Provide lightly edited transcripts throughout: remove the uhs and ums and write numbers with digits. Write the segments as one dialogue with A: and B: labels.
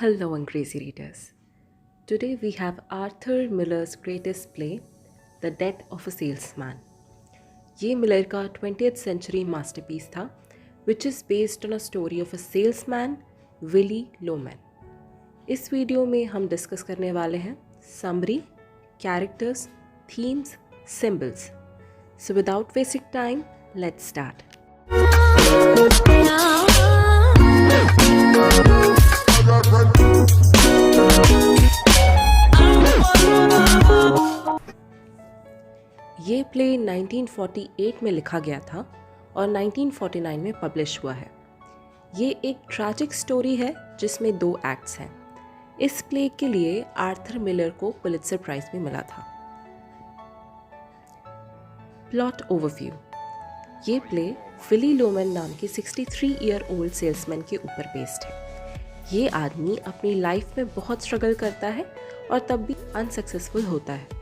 A: Hello, Crazy Readers. Today we have Arthur Miller's greatest play, The Death of a Salesman. ये Miller का 20th century masterpiece था, which is based on a story of a salesman, Willy Loman. इस video में हम discuss करने वाले हैं summary, characters, themes, symbols. So without wasting time, let's start. ये प्ले 1948 में लिखा गया था और 1949 में पब्लिश हुआ है। ये एक ट्रैजिक स्टोरी है जिसमें 2 एक्ट्स हैं। इस प्ले के लिए आर्थर मिलर को पुलित्जर प्राइज भी मिला था। Plot overview. ये प्ले विली लोमन नाम के 63 ईयर ओल्ड सेल्समैन के ऊपर बेस्ड है। ये आदमी अपनी लाइफ में बहुत स्ट्रगल करता है और तब भी अनसक्सेसफुल होता है।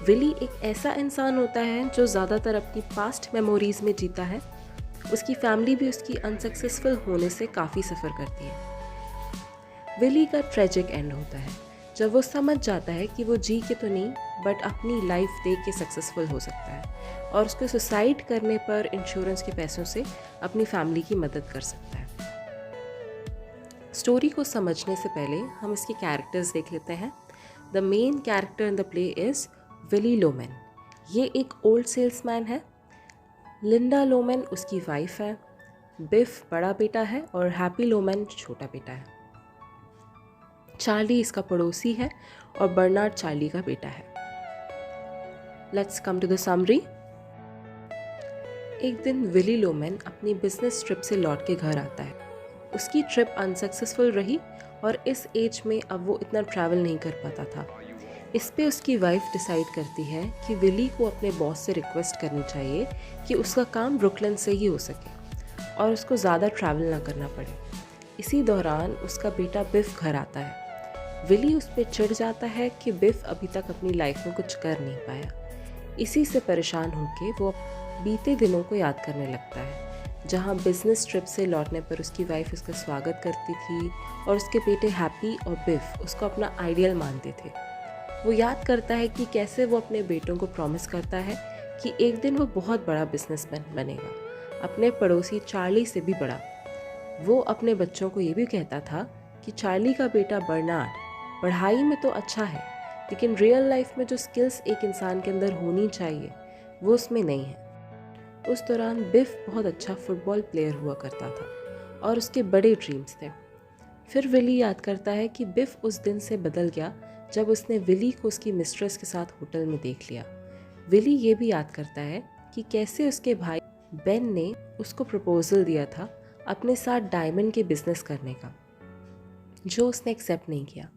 A: विली एक ऐसा इंसान होता है जो ज़्यादातर अपनी पास्ट मेमोरीज में जीता है। उसकी फैमिली भी उसकी अनसक्सेसफुल होने से काफ़ी सफ़र करती है। विली का ट्रेजिक एंड होता है जब वो समझ जाता है कि वो जी के तो नहीं बट अपनी लाइफ दे के सक्सेसफुल हो सकता है और उसको सुसाइड करने पर इंश्योरेंस के पैसों से अपनी फैमिली की मदद कर सकता है। स्टोरी को समझने से पहले हम इसके कैरेक्टर्स देख लेते हैं। The main character in the play is Willy Loman. ये एक ओल्ड सेल्समैन है। लिंडा लोमन उसकी वाइफ है। बिफ बड़ा बेटा है और हैप्पी लोमन छोटा बेटा है। चार्ली इसका पड़ोसी है और बर्नार्ड चार्ली का बेटा है। Let's come to the summary. एक दिन विली लोमन अपनी बिजनेस ट्रिप से लौट के घर आता है। उसकी ट्रिप अनसक्सेसफुल रही और इस एज में अब वो इतना ट्रैवल नहीं कर पाता था। इस पे उसकी वाइफ डिसाइड करती है कि विली को अपने बॉस से रिक्वेस्ट करनी चाहिए कि उसका काम ब्रुकलिन से ही हो सके और उसको ज़्यादा ट्रैवल ना करना पड़े। इसी दौरान उसका बेटा बिफ घर आता है। विली उस पर चिढ़ जाता है कि बिफ अभी तक अपनी लाइफ में कुछ कर नहीं पाया। इसी से परेशान होकर वो बीते दिनों को याद करने लगता है जहाँ बिजनेस ट्रिप से लौटने पर उसकी वाइफ उसका स्वागत करती थी और उसके बेटे हैप्पी और बिफ उसको अपना आइडियल मानते थे। वो याद करता है कि कैसे वो अपने बेटों को प्रॉमिस करता है कि एक दिन वो बहुत बड़ा बिजनेसमैन बनेगा, अपने पड़ोसी चार्ली से भी बड़ा। वो अपने बच्चों को ये भी कहता था कि चार्ली का बेटा बर्नार्ड पढ़ाई में तो अच्छा है लेकिन रियल लाइफ में जो स्किल्स एक इंसान के अंदर होनी चाहिए वो उसमें नहीं है। उस दौरान बिफ बहुत अच्छा फुटबॉल प्लेयर हुआ करता था और उसके बड़े ड्रीम्स थे। फिर विली याद करता है कि बिफ उस दिन से बदल गया जब उसने विली को उसकी मिस्ट्रेस के साथ होटल में देख लिया। विली ये भी याद करता है कि कैसे उसके भाई बेन ने उसको प्रपोजल दिया था अपने साथ डायमंड के बिजनेस करने का, जो उसने एक्सेप्ट नहीं किया।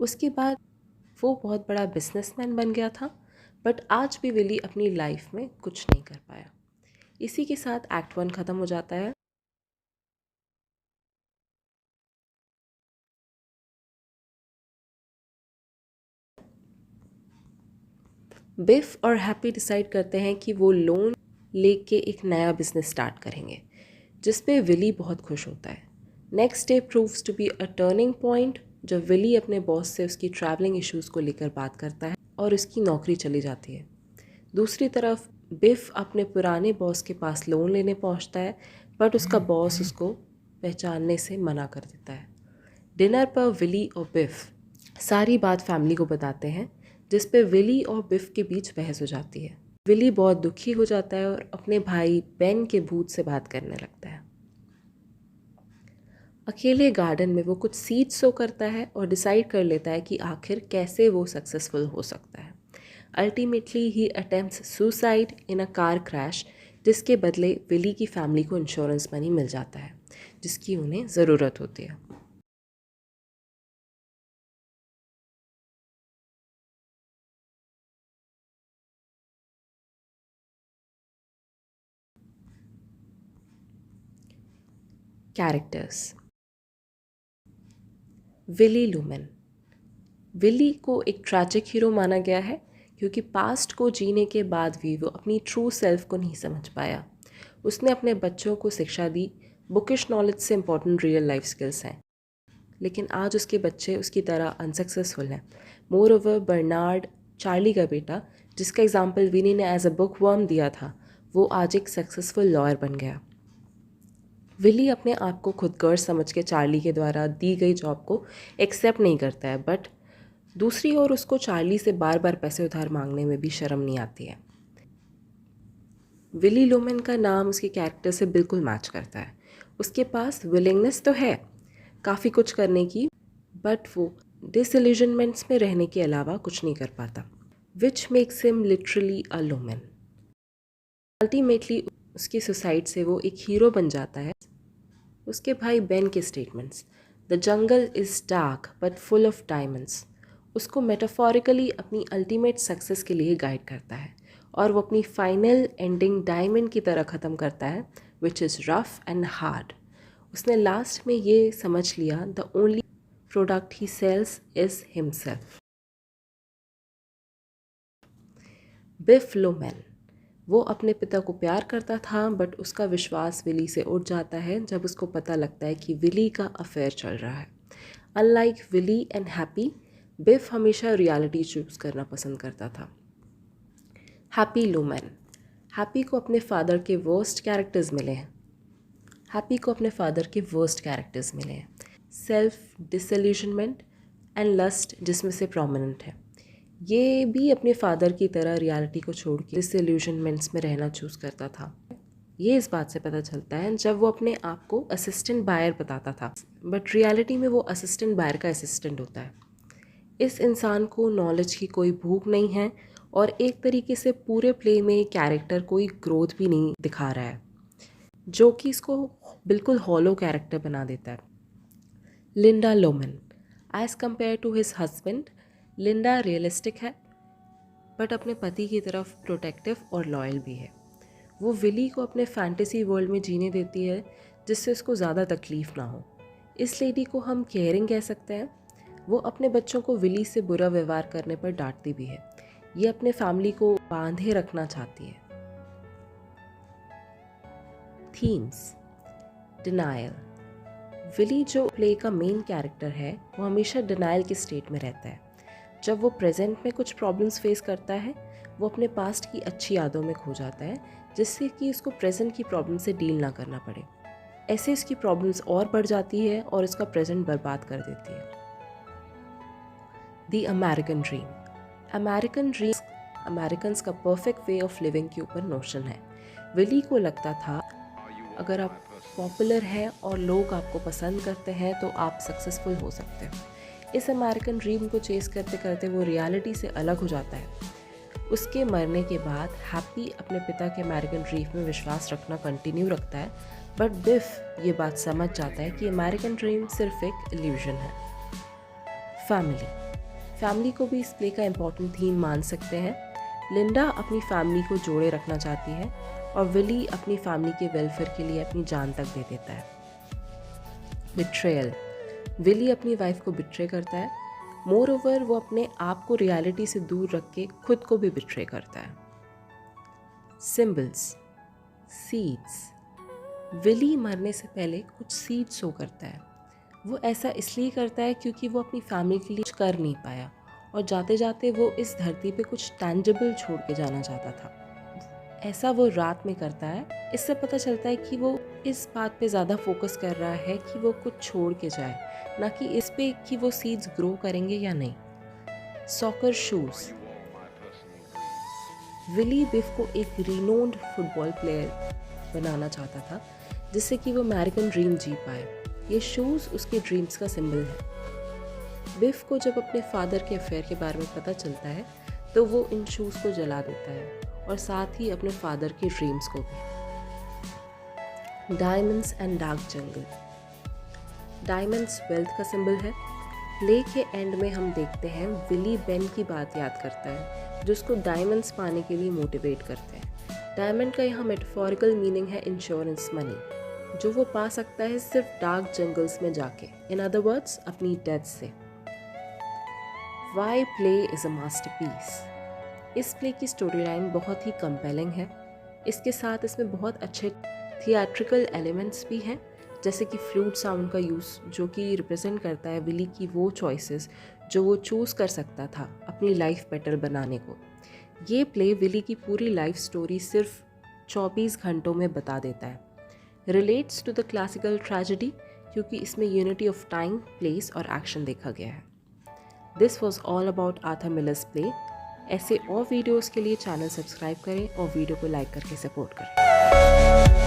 A: उसके बाद वो बहुत बड़ा बिजनेसमैन बन गया था बट आज भी विली अपनी लाइफ में कुछ नहीं कर पाया। इसी के साथ एक्ट 1 ख़त्म हो जाता है। बिफ और हैप्पी डिसाइड करते हैं कि वो लोन लेके एक नया बिजनेस स्टार्ट करेंगे जिस पे विली बहुत खुश होता है। Next day proves to be a turning point जब विली अपने बॉस से उसकी ट्रैवलिंग इश्यूज़ को लेकर बात करता है और उसकी नौकरी चली जाती है। दूसरी तरफ बिफ अपने पुराने बॉस के पास लोन लेने पहुंचता है बट उसका बॉस उसको पहचानने से मना कर देता है। डिनर पर विली और बिफ सारी बात फैमिली को बताते हैं जिस पे विली और बिफ के बीच बहस हो जाती है। विली बहुत दुखी हो जाता है और अपने भाई बेन के भूत से बात करने लगता है। अकेले गार्डन में वो कुछ सीड्स सो करता है और डिसाइड कर लेता है कि आखिर कैसे वो सक्सेसफुल हो सकता है। Ultimately he attempts suicide in a car crash जिसके बदले विली की फैमिली को इंश्योरेंस मनी मिल जाता है जिसकी उन्हें ज़रूरत होती है। कैरेक्टर्स। Willie Loman. विली को एक ट्रैजिक हीरो माना गया है क्योंकि पास्ट को जीने के बाद भी वो अपनी ट्रू सेल्फ को नहीं समझ पाया। उसने अपने बच्चों को शिक्षा दी, बुकिश नॉलेज से इम्पॉर्टेंट रियल लाइफ स्किल्स हैं। लेकिन आज उसके बच्चे उसकी तरह अनसक्सेसफुल हैं। मोर ओवर बर्नार्ड, चार्ली का बेटा, जिसका एग्जाम्पल विनी ने एज अ बुक वर्म दिया था, वो आज एक सक्सेसफुल लॉयर बन गया। विली अपने आप को खुद गर्ज समझ के चार्ली के द्वारा दी गई जॉब को एक्सेप्ट नहीं करता है, बट दूसरी ओर उसको चार्ली से बार बार पैसे उधार मांगने में भी शर्म नहीं आती है। विली लोमन का नाम उसके कैरेक्टर से बिल्कुल मैच करता है। उसके पास विलिंगनेस तो है काफ़ी कुछ करने की, बट वो डिसइल्यूजनमेंट्स में रहने के अलावा कुछ नहीं कर पाता, which makes him literally a Loman. Ultimately उसकी सुसाइड से वो एक हीरो बन जाता है। उसके भाई बेन के statements, the jungle is dark but full of diamonds, उसको मेटाफोरिकली अपनी अल्टीमेट सक्सेस के लिए गाइड करता है, और वो अपनी फाइनल एंडिंग डायमंड की तरह ख़त्म करता है, which is rough and hard. उसने लास्ट में ये समझ लिया, द ओनली प्रोडक्ट ही sells is himself. Biff Loman, वो अपने पिता को प्यार करता था, बट उसका विश्वास विली से उठ जाता है जब उसको पता लगता है कि विली का अफेयर चल रहा है। अनलाइक विली एंड हैप्पी, बिफ हमेशा रियलिटी चूज़ करना पसंद करता था। हैप्पी लोमैन, हैप्पी को अपने फादर के वर्स्ट कैरेक्टर्स मिले हैं। सेल्फ डिसइल्यूशनमेंट एंड लस्ट जिसमें से प्रोमिनेंट है। ये भी अपने फादर की तरह रियलिटी को छोड़ के डिसइल्यूशनमेंट्स में रहना चूज़ करता था। ये इस बात से पता चलता है जब वो अपने आप को असिस्टेंट बायर बताता था, बट रियलिटी में वो असिस्टेंट बायर का असिस्टेंट होता है। इस इंसान को नॉलेज की कोई भूख नहीं है, और एक तरीके से पूरे प्ले में कैरेक्टर कोई ग्रोथ भी नहीं दिखा रहा है, जो कि इसको बिल्कुल हॉलो कैरेक्टर बना देता है। Linda Loman, as compare to his husband, Linda realistic है, बट अपने पति की तरफ प्रोटेक्टिव और लॉयल भी है। वो विली को अपने फैंटेसी वर्ल्ड में जीने देती है, जिससे उसको ज़्यादा तकलीफ़ ना हो। इस लेडी को हम केयरिंग कह सकते हैं। वो अपने बच्चों को विली से बुरा व्यवहार करने पर डांटती भी है। ये अपने फैमिली को बांधे रखना चाहती है। थीम्स, डिनायल, विली जो प्ले का मेन कैरेक्टर है, वो हमेशा डिनायल के स्टेट में रहता है। जब वो प्रेजेंट में कुछ प्रॉब्लम्स फेस करता है, वो अपने पास्ट की अच्छी यादों में खो जाता है, जिससे कि उसको प्रेजेंट की प्रॉब्लम से डील ना करना पड़े। ऐसे इसकी प्रॉब्लम्स और बढ़ जाती है और इसका प्रेजेंट बर्बाद कर देती है। द अमेरिकन ड्रीम, अमेरिकन्स का परफेक्ट वे ऑफ लिविंग के ऊपर नोशन है। विली को लगता था अगर आप पॉपुलर हैं और लोग आपको पसंद करते हैं तो आप सक्सेसफुल हो सकते हैं। इस अमेरिकन ड्रीम को चेस करते करते वो रियलिटी से अलग हो जाता है। उसके मरने के बाद हैप्पी अपने पिता के अमेरिकन ड्रीम में विश्वास रखना कंटिन्यू रखता है, बट बिफ ये बात समझ जाता है कि अमेरिकन ड्रीम सिर्फ एक इल्यूजन है। फैमिली को भी इस प्ले का इम्पोर्टेंट थीम मान सकते हैं। लिंडा अपनी फैमिली को जोड़े रखना चाहती है, और विली अपनी फैमिली के वेलफेयर के लिए अपनी जान तक दे देता है। बिट्रेयल, विली अपनी वाइफ को बिट्रे करता है। मोर ओवर वो अपने आप को रियलिटी से दूर रख के खुद को भी बिट्रे करता है। सिंबल्स, सीड्स, विली मरने से पहले कुछ सीड सो करता है। वो ऐसा इसलिए करता है क्योंकि वो अपनी फैमिली के लिए कुछ कर नहीं पाया, और जाते जाते वो इस धरती पे कुछ टैंजिबल छोड़ के जाना चाहता था। ऐसा वो रात में करता है। इससे पता चलता है कि वो इस बात पे ज़्यादा फोकस कर रहा है कि वो कुछ छोड़ के जाए, ना कि इस पे कि वो सीड्स ग्रो करेंगे या नहीं। सॉकर शूज़, विली बिफ को एक रिनोन्ड फुटबॉल प्लेयर बनाना चाहता था, जिससे कि वो अमेरिकन ड्रीम जी पाए। ये शूज़ उसके ड्रीम्स का सिंबल है। बिफ को जब अपने फादर के अफेयर के बारे में पता चलता है, तो वो इन शूज़ को जला देता है, और साथ ही अपने फादर के ड्रीम्स को भी। Diamonds and dark jungle, diamonds wealth का सिंबल है। प्ले के एंड में हम देखते हैं विली बेन की बात याद करता है, जो उसको डायमंड्स पाने के लिए मोटिवेट करते हैं। डायमंड का यहाँ मेटाफोरिकल मीनिंग है इंश्योरेंस मनी, जो वो पा सकता है सिर्फ डार्क जंगल्स में जाके, इन अदर वर्ड्स अपनी डेथ से। Why play is a masterpiece, इस प्ले की स्टोरी लाइन बहुत ही कंपेलिंग है। इसके साथ इसमें बहुत अच्छे थिएट्रिकल एलिमेंट्स भी हैं, जैसे कि फ्लूट साउंड का यूज़, जो कि रिप्रेजेंट करता है विली की वो चॉइसेस जो वो चूज़ कर सकता था अपनी लाइफ बेटर बनाने को। ये प्ले विली की पूरी लाइफ स्टोरी सिर्फ 24 घंटों में बता देता है। Relates to the classical tragedy क्योंकि इसमें यूनिटी ऑफ टाइम, प्लेस और एक्शन देखा गया है। This was all about Arthur Miller's play. ऐसे और वीडियोज़ के लिए चैनल सब्सक्राइब करें और वीडियो को लाइक करके सपोर्ट करें।